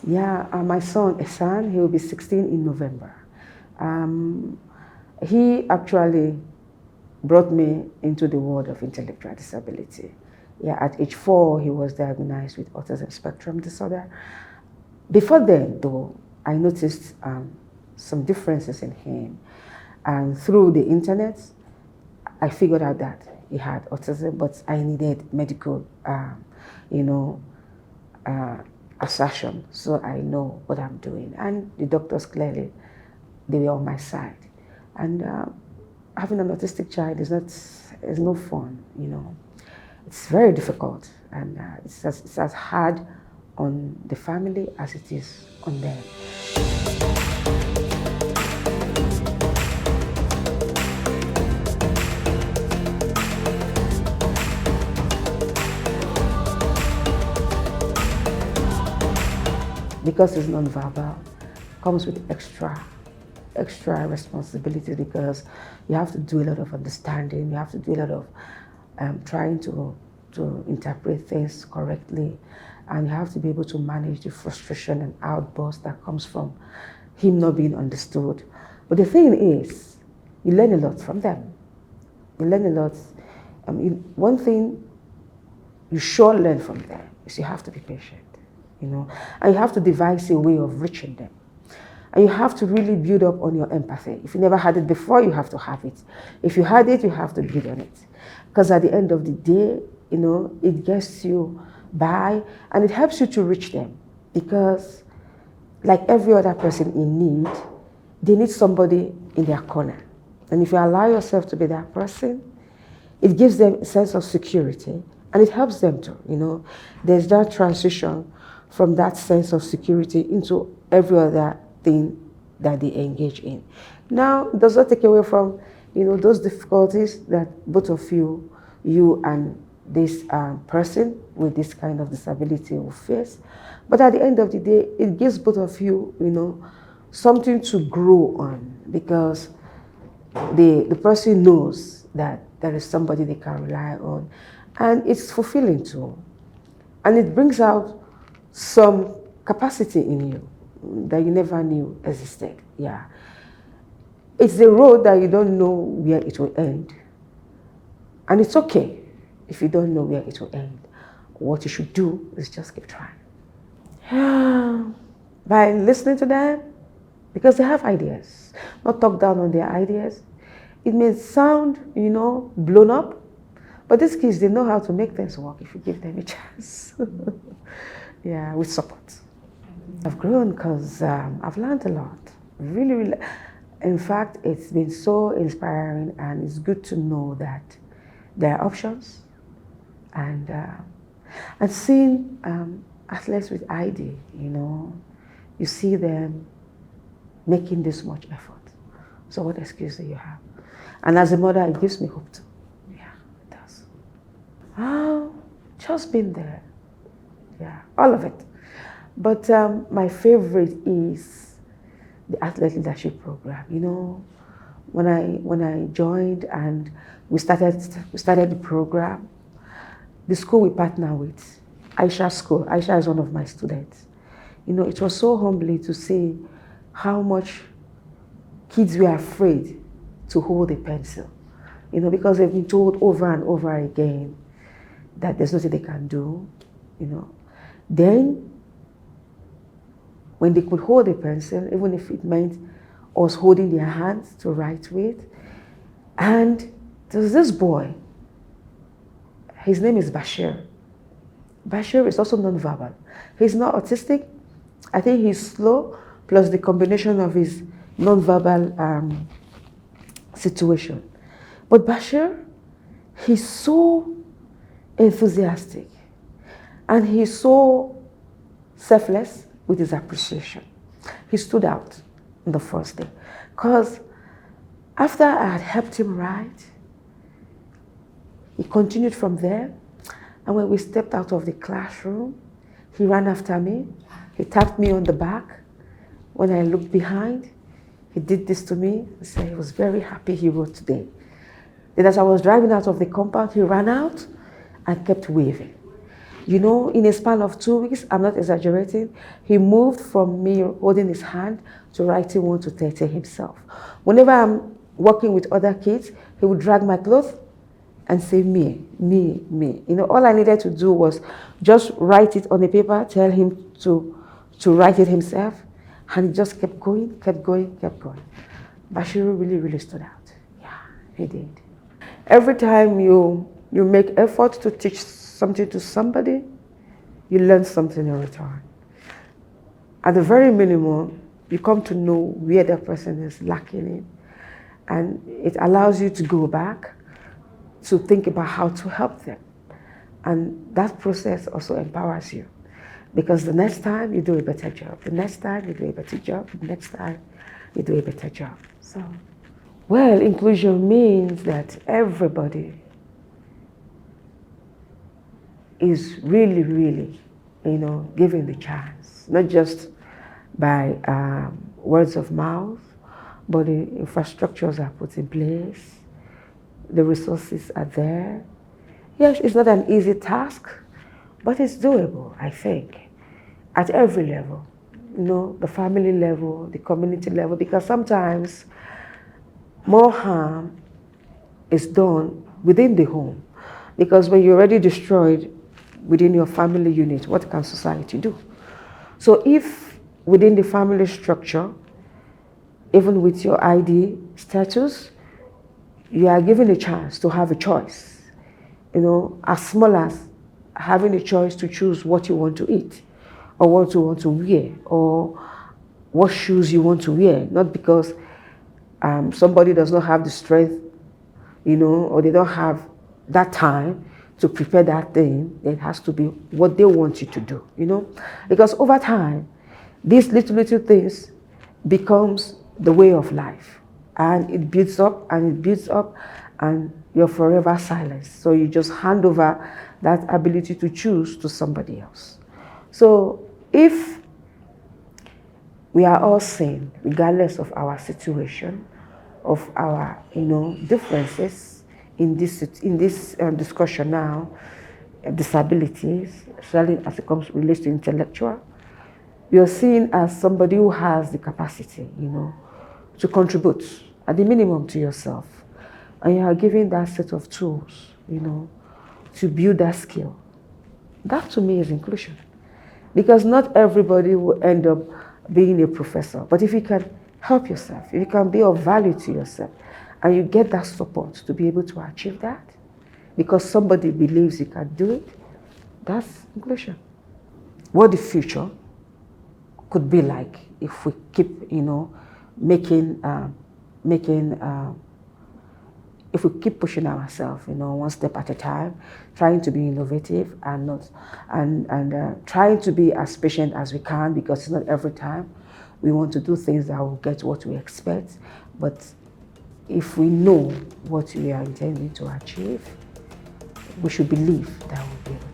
Yeah, my son, Esan, he will be 16 in November. He actually brought me into the world of intellectual disability. Yeah, at age 4, he was diagnosed with autism spectrum disorder. Before then, though, I noticed some differences in him. And through the internet, I figured out that he had autism, but I needed medical, you know, assertion, so I know what I'm doing. And the doctors clearly, they were on my side. And having an autistic child is no fun, you know. It's very difficult, and it's as hard on the family as it is on them. Because it's nonverbal, comes with extra responsibilities, because you have to do a lot of understanding, you have to do a lot of trying to interpret things correctly, and you have to be able to manage the frustration and outburst that comes from him not being understood. But the thing is, you learn a lot from them. You learn a lot. One thing you sure learn from them is you have to be patient, you know, and you have to devise a way of reaching them. And you have to really build up on your empathy. If you never had it before, you have to have it. If you had it, you have to build on it. Because at the end of the day, you know, it gets you by, and it helps you to reach them. Because like every other person in need, they need somebody in their corner. And if you allow yourself to be that person, it gives them a sense of security, and it helps them to, you know, there's that transition from that sense of security into every other thing that they engage in. Now, it does not take away from, you know, those difficulties that both of you and this person with this kind of disability will face. But at the end of the day, it gives both of you, you know, something to grow on, because the person knows that there is somebody they can rely on, and it's fulfilling too. And it brings out some capacity in you that you never knew existed. Yeah. It's the road that you don't know where it will end. And it's okay if you don't know where it will end. What you should do is just keep trying. By listening to them, because they have ideas, not talk down on their ideas. It may sound, you know, blown up, but these kids, they know how to make things work if you give them a chance. Yeah, with support. I've grown because I've learned a lot. Really, really. In fact, it's been so inspiring, and it's good to know that there are options. And seeing athletes with ID, you know, you see them making this much effort. So what excuse do you have? And as a mother, it gives me hope too. Yeah, it does. Just been there. Yeah, all of it. But my favorite is the athlete leadership program. You know, when I joined and we started the program, the school we partner with, Aisha School. Aisha is one of my students. You know, it was so humbling to see how much kids were afraid to hold a pencil. You know, because they've been told over and over again that there's nothing they can do. You know, then when they could hold a pencil, even if it meant us holding their hands to write with. And there's this boy, his name is Bashir. Bashir is also nonverbal. He's not autistic. I think he's slow, plus the combination of his nonverbal situation. But Bashir, he's so enthusiastic, and he's so selfless with his appreciation. He stood out on the first day, because after I had helped him write, he continued from there, and when we stepped out of the classroom, he ran after me, he tapped me on the back. When I looked behind, he did this to me. He said he was very happy he wrote today. Then as I was driving out of the compound, he ran out and kept waving. You know, in a span of 2 weeks, I'm not exaggerating, he moved from me holding his hand to writing 1 to 30 himself. Whenever I'm working with other kids, he would drag my clothes and say, me, me, me. You know, all I needed to do was just write it on the paper, tell him to write it himself, and he just kept going, kept going, kept going. Bashiru really, really stood out. Yeah, he did. Every time you make effort to teach something to somebody, you learn something in return. At the very minimum, you come to know where that person is lacking in, and it allows you to go back to think about how to help them. And that process also empowers you, because the next time you do a better job, the next time you do a better job, the next time you do a better job. So, well, inclusion means that everybody is really, really, you know, given the chance, not just by words of mouth, but the infrastructures are put in place, the resources are there. Yes, it's not an easy task, but it's doable, I think, at every level, you know, the family level, the community level, because sometimes more harm is done within the home. Because when you're already destroyed within your family unit, what can society do? So if within the family structure, even with your ID status, you are given a chance to have a choice, you know, as small as having a choice to choose what you want to eat, or what you want to wear, or what shoes you want to wear, not because somebody does not have the strength, you know, or they don't have that time to prepare that thing. It has to be what they want you to do, you know, because over time, these little things becomes the way of life, and it builds up and it builds up, and you're forever silenced. So you just hand over that ability to choose to somebody else. So if we are all sane, regardless of our situation, of our, you know, differences in this discussion now, disabilities, especially as it relates to intellectual, you're seen as somebody who has the capacity, you know, to contribute at the minimum to yourself. And you are given that set of tools, you know, to build that skill. That to me is inclusion. Because not everybody will end up being a professor. But if you can help yourself, if you can be of value to yourself, and you get that support to be able to achieve that, because somebody believes you can do it, that's inclusion. What the future could be like if we keep, you know, if we keep pushing ourselves, you know, one step at a time, trying to be innovative and trying to be as patient as we can, because it's not every time we want to do things that will get what we expect. But if we know what we are intending to achieve, we should believe that we'll be able